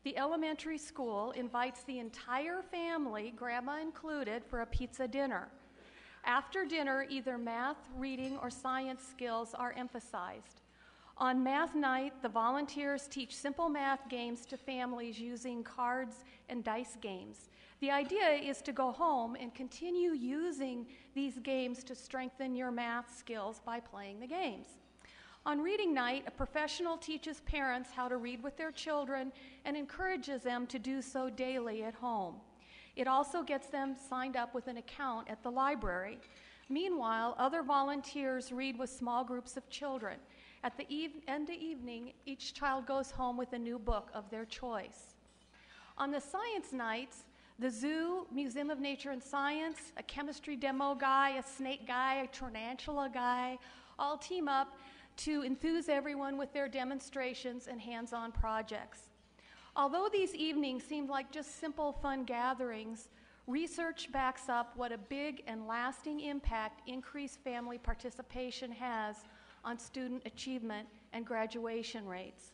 the elementary school invites the entire family, grandma included, for a pizza dinner. After dinner, either math, reading, or science skills are emphasized. On math night, the volunteers teach simple math games to families using cards and dice games. The idea is to go home and continue using these games to strengthen your math skills by playing the games. On reading night, a professional teaches parents how to read with their children and encourages them to do so daily at home. It also gets them signed up with an account at the library. Meanwhile, other volunteers read with small groups of children. At the end of evening, each child goes home with a new book of their choice. On the science nights, the zoo, Museum of Nature and Science, a chemistry demo guy, a snake guy, a tarantula guy, all team up to enthuse everyone with their demonstrations and hands-on projects. Although these evenings seem like just simple fun gatherings, research backs up what a big and lasting impact increased family participation has on student achievement and graduation rates.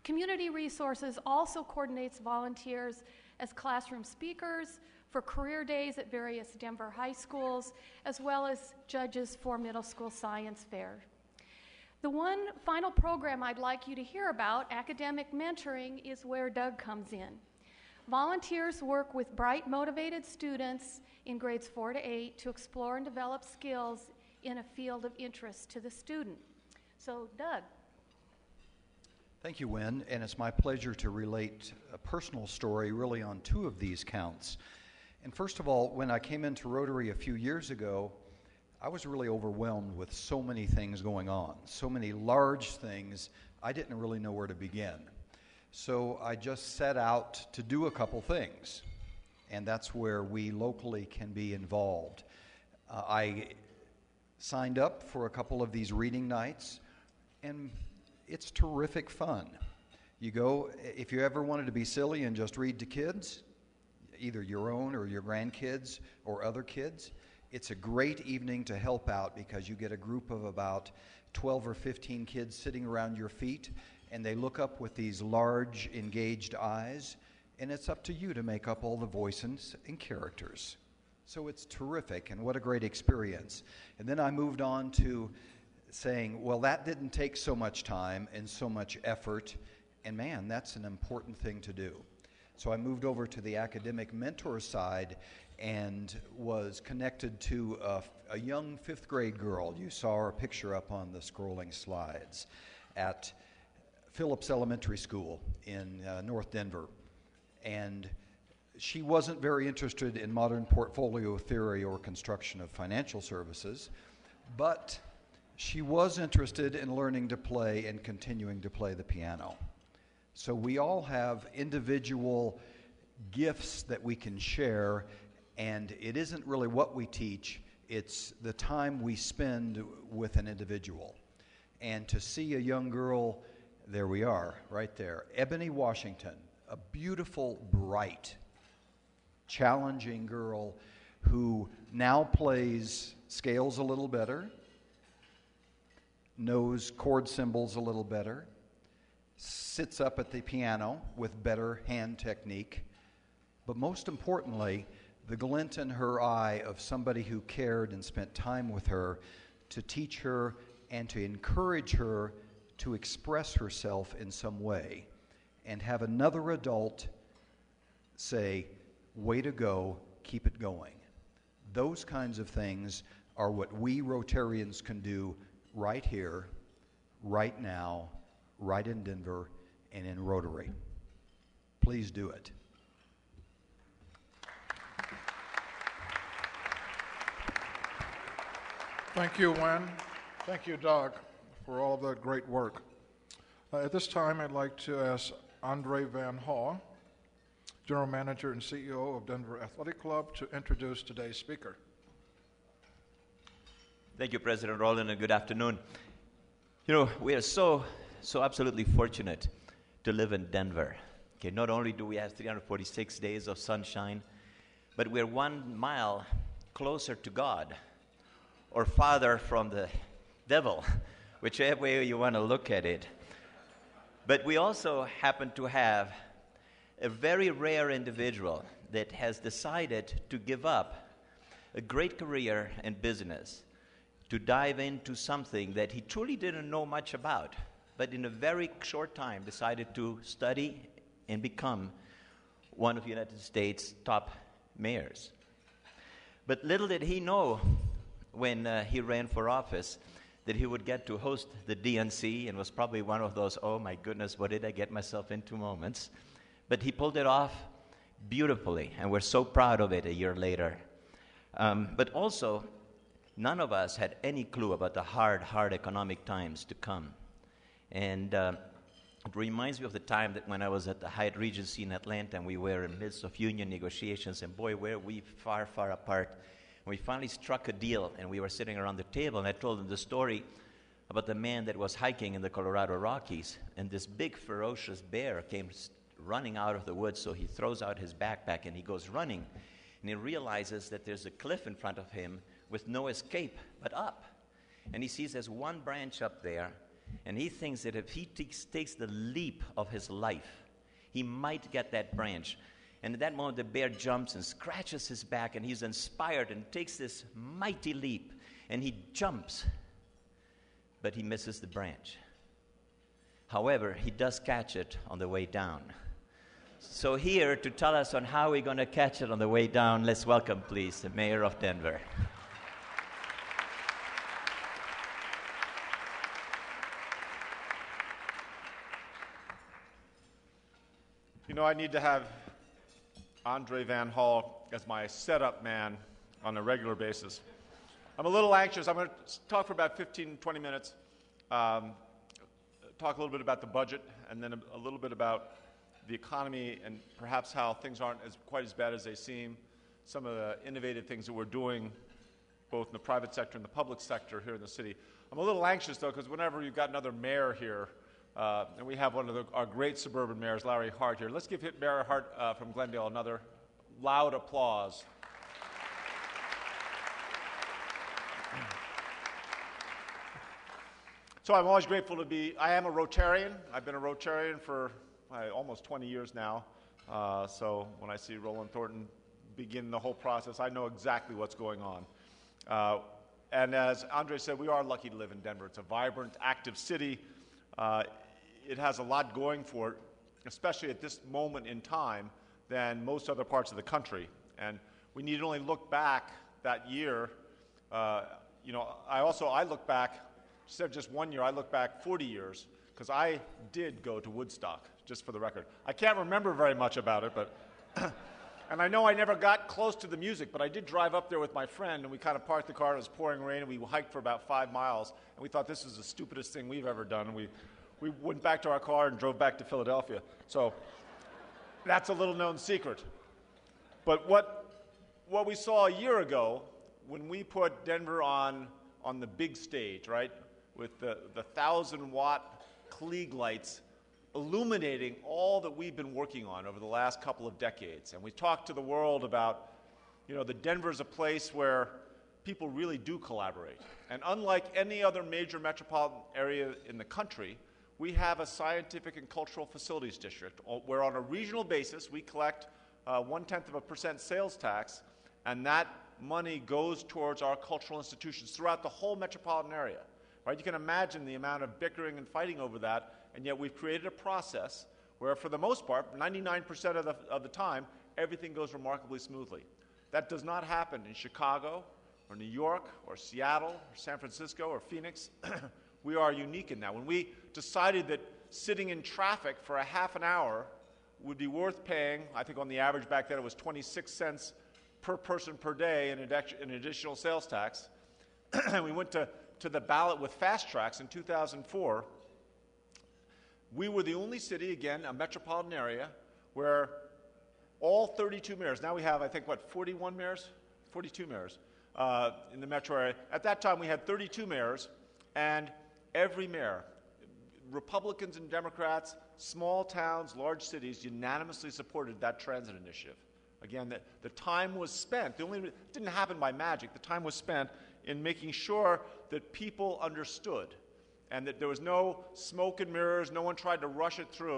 Community Resources also coordinates volunteers as classroom speakers for career days at various Denver high schools, as well as judges for middle school science fair. The one final program I'd like you to hear about, academic mentoring, is where Doug comes in. Volunteers work with bright, motivated students in grades 4 to 8 to explore and develop skills in a field of interest to the student. So, Doug. Thank you, Wen, and it's my pleasure to relate a personal story really on two of these counts. And first of all, when I came into Rotary a few years ago, I was really overwhelmed with so many things going on, so many large things, I didn't really know where to begin. So I just set out to do a couple things, and that's where we locally can be involved. I signed up for a couple of these reading nights, and it's terrific fun. You go, if you ever wanted to be silly and just read to kids, either your own or your grandkids or other kids, it's a great evening to help out because you get a group of about 12 or 15 kids sitting around your feet, and they look up with these large, engaged eyes, and it's up to you to make up all the voices and characters. So it's terrific, and what a great experience. And then I moved on to saying, well, that didn't take so much time and so much effort, and man, that's an important thing to do. So I moved over to the academic mentor side and was connected to a young 5th grade girl. You saw her picture up on the scrolling slides at Phillips Elementary School in North Denver. And she wasn't very interested in modern portfolio theory or construction of financial services, but she was interested in learning to play and continuing to play the piano. So we all have individual gifts that we can share, and it isn't really what we teach, it's the time we spend with an individual. And to see a young girl, there we are, right there, Ebony Washington, a beautiful, bright, challenging girl who now plays scales a little better, knows chord symbols a little better, sits up at the piano with better hand technique, but most importantly, the glint in her eye of somebody who cared and spent time with her to teach her and to encourage her to express herself in some way, and have another adult say, way to go, keep it going. Those kinds of things are what we Rotarians can do right here, right now, right in Denver, and in Rotary. Please do it. Thank you, Wen. Thank you, Doug, for all of that great work. At this time, I'd like to ask Andre Van Haw, General Manager and CEO of Denver Athletic Club, to introduce today's speaker. Thank you, President Rowland, and good afternoon. You know, we are so absolutely fortunate to live in Denver. Okay, not only do we have 346 days of sunshine, but we're 1 mile closer to God, or farther from the devil, whichever way you want to look at it. But we also happen to have a very rare individual that has decided to give up a great career in business to dive into something that he truly didn't know much about, but in a very short time decided to study and become one of the United States' top mayors. But little did he know when he ran for office that he would get to host the DNC, and was probably one of those, oh my goodness, what did I get myself into moments. But he pulled it off beautifully, and we're so proud of it a year later. But also, none of us had any clue about the hard economic times to come. And it reminds me of the time that when I was at the Hyatt Regency in Atlanta, and we were in the midst of union negotiations, and boy, were we far, far apart. We finally struck a deal, and we were sitting around the table, and I told them the story about the man that was hiking in the Colorado Rockies, and this big, ferocious bear came running out of the woods, so he throws out his backpack, and he goes running, and he realizes that there's a cliff in front of him with no escape but up. And he sees there's one branch up there, and he thinks that if he takes the leap of his life, he might get that branch. And at that moment, the bear jumps and scratches his back, and he's inspired and takes this mighty leap, and he jumps, but he misses the branch. However, he does catch it on the way down. So here, to tell us on how we're going to catch it on the way down, let's welcome, please, the mayor of Denver. You know, I need to have Andre Van Hall as my setup man on a regular basis. I'm a little anxious. I'm going to talk for about 15, 20 minutes, talk a little bit about the budget, and then a little bit about the economy and perhaps how things aren't quite as bad as they seem, some of the innovative things that we're doing both in the private sector and the public sector here in the city. I'm a little anxious, though, because whenever you've got another mayor here, and we have one of our great suburban mayors, Larry Hart, here. Let's give Mayor Hart from Glendale another loud applause. So I'm always grateful to be, I am a Rotarian. I've been a Rotarian for almost 20 years now. So when I see Roland Thornton begin the whole process, I know exactly what's going on. And as Andre said, we are lucky to live in Denver. It's a vibrant, active city. It has a lot going for it, especially at this moment in time, than most other parts of the country. And we need only look back that year. I look back, instead of just 1 year, I look back 40 years, because I did go to Woodstock, just for the record. I can't remember very much about it, but and I know I never got close to the music, but I did drive up there with my friend, and we kind of parked the car. It was pouring rain, and we hiked for about 5 miles, and we thought this is the stupidest thing we've ever done. And we went back to our car and drove back to Philadelphia. So that's a little-known secret. But what we saw a year ago when we put Denver on the big stage, right, with the 1,000-watt Klieg lights illuminating all that we've been working on over the last couple of decades. And we talked to the world about, that Denver's a place where people really do collaborate. And unlike any other major metropolitan area in the country, we have a scientific and cultural facilities district where on a regional basis we collect 0.1% sales tax, and that money goes towards our cultural institutions throughout the whole metropolitan area. Right? You can imagine the amount of bickering and fighting over that, and yet we've created a process where, for the most part, 99% of the time, everything goes remarkably smoothly. That does not happen in Chicago or New York or Seattle or San Francisco or Phoenix. We are unique in that. When we decided that sitting in traffic for a half an hour would be worth paying, I think on the average back then it was 26 cents per person per day in additional sales tax, and we went to the ballot with fast tracks in 2004, we were the only city, again, a metropolitan area, where all 32 mayors, now we have, I think, 41 mayors? 42 mayors in the metro area. At that time, we had 32 mayors, and every mayor, Republicans and Democrats, small towns, large cities, unanimously supported that transit initiative. Again, the time was spent. It didn't happen by magic. The time was spent in making sure that people understood and that there was no smoke and mirrors, no one tried to rush it through.